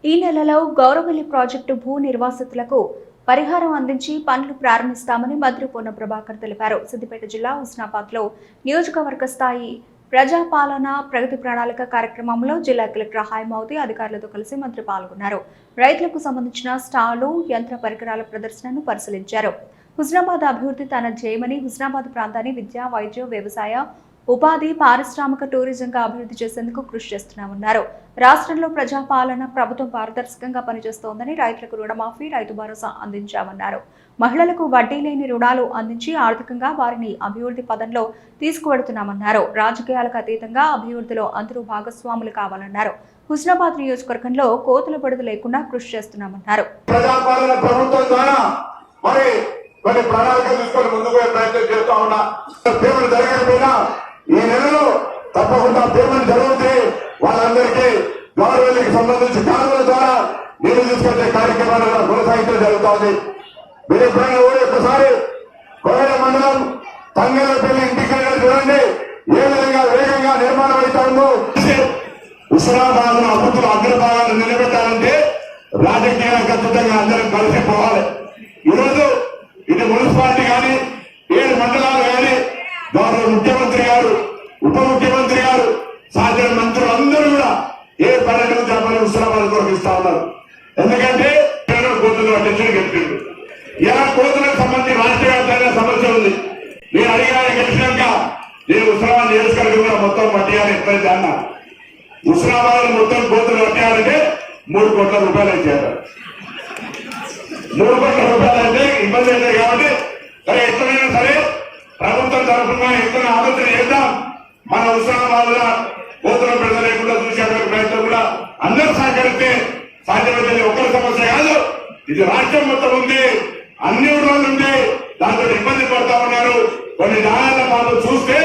ఈ నెలలో గౌరవల్లి ప్రాజెక్టు భూ నిర్వాసితులకు పరిహారం అందించి పనులు ప్రారంభిస్తామని మంత్రి పొన్నం ప్రభాకర్ తెలిపారు. సిద్దిపేట జిల్లా హుస్నాబాద్లో నియోజకవర్గ స్థాయి ప్రజాపాలన ప్రగతి ప్రణాళిక కార్యక్రమంలో జిల్లా కలెక్టర్ హైమౌతి అధికారులతో కలిసి మంత్రి పాల్గొన్నారు. రైతులకు సంబంధించిన స్టాలు, యంత్ర పరికరాల ప్రదర్శనను పరిశీలించారు. హుస్నాబాద్ అభివృద్ధి తన ధ్యేయమని, హుస్నాబాద్ ప్రాంతాన్ని విద్య, వైద్య, వ్యవసాయ, ఉపాధి, పారిశ్రామిక, టూరిజంగా అభివృద్ధి చేసేందుకు కృషి చేస్తున్నామన్నారు. రాష్ట్రంలో ప్రజాపాలన ప్రభుత్వం పారదర్శకంగా పనిచేస్తోందని, రైతులకు రుణమాఫీ, రైతు భరోసా అందించామన్నారు. మహిళలకు వడ్డీ లేని రుణాలు అందించి ఆర్థికంగా వారిని అభివృద్ధి పదంలో తీసుకువెడుతున్నామన్నారు. రాజకీయాలకు అతీతంగా అభివృద్ధిలో అందరూ భాగస్వాములు కావాలన్నారు. హుస్నాబాద్ నియోజకవర్గంలో కోతుల బడుగు లేకుండా కృషి చేస్తున్నామన్నారు. ప్రజాపాలన ప్రభుత్వం ద్వారా మరి కొన్ని ప్రణాళికలు తీసుకొని ముందుకు ప్రయత్నం చేస్తా ఉన్నా. పేమెంట్ జరగకపోయినా ఈ నెలలో తప్పకుండా పేమెంట్ జరిగితే వాళ్ళందరికీ గవర్నమెంట్కి సంబంధించి కాలువల ద్వారా నీళ్లు తీసుకొచ్చే కార్యక్రమాలు కొనసాగించడం జరుగుతోంది. మీరు ఎప్పుడైనా కూడా ఒక్కసారి కోయల మండలం తంగలపల్లి ఇంటికి చూడండి ఏ విధంగా వేగంగా నిర్మాణం అవుతా ఉందో. హుస్నాబాద్ అభివృద్ధులు అగ్రభాగాన్ని నిలబెట్టాలంటే రాజకీయాలకు ఖచ్చితంగా అందరం కలిసి పోవాలి. ఈరోజు ఇది మున్సిపాలిటీ కానీ 7 మండలాలు కానీ గౌరవ ముఖ్యమంత్రి గారు, ఉప ముఖ్యమంత్రి గారు, సాధారణ మంత్రులు అందరూ కూడా ఏ పర్యటన చేపలు హుస్నాబాద్ కొరకు ఇస్తా ఉన్నారు. ఎందుకంటే కోతులు అటెన్షన్ గెలిచిండు. ఇలా కోతులకు సంబంధించి రాష్ట్ర వ్యాప్తంగా సమస్య ఉంది. నేను అడిగాను గెలిచినాక నేను హుస్నాబాద్ నియోజకవర్గం కూడా మొత్తం పట్టేయాలి. ఎప్పుడైతే అన్నా హుస్నాబాద్ మొత్తం కోతులు పట్టేయాలంటే 3 కోట్ల రూపాయలు ఇచ్చారు. 3 కోట్ల రూపాయలు అంటే ఇబ్బంది అవుతాయి. కాబట్టి సరే ఎట్లయినా సరే ప్రభుత్వం తరఫున ఎట్లా ఆలోచన చేద్దాం. మన హుస్నాబాద్ లో కోతులు పెద్ద లేకుండా చూసేటువంటి ప్రయత్నం కూడా అందరూ సహకరిస్తే సాధ్యమైతే ఒక్కరి సమస్య కాదు, ఇది రాష్ట్రం మొత్తం ఉంది. అన్ని ఊళ్ళో ఉంది. దాంతో ఇబ్బంది పడతా ఉన్నారు. కొన్ని దానాల పాపం చూస్తే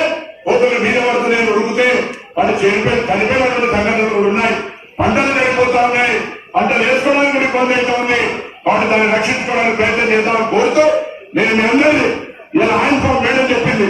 కోతులు మీద పడుతున్నాయి, ఉరుకుతే వాళ్ళు చనిపోయినటువంటి సంఘటనలు కూడా ఉన్నాయి. పంటలు చనిపోతా ఉన్నాయి. పంటలు వేసుకోవడానికి కూడా ఇబ్బంది అయితే ఉంది. కాబట్టి దాన్ని రక్షించుకోవడానికి ప్రయత్నం చేద్దామని కోరుతూ నేను మీ అందరినీ ఇలా ఆయన మేడం చెప్పింది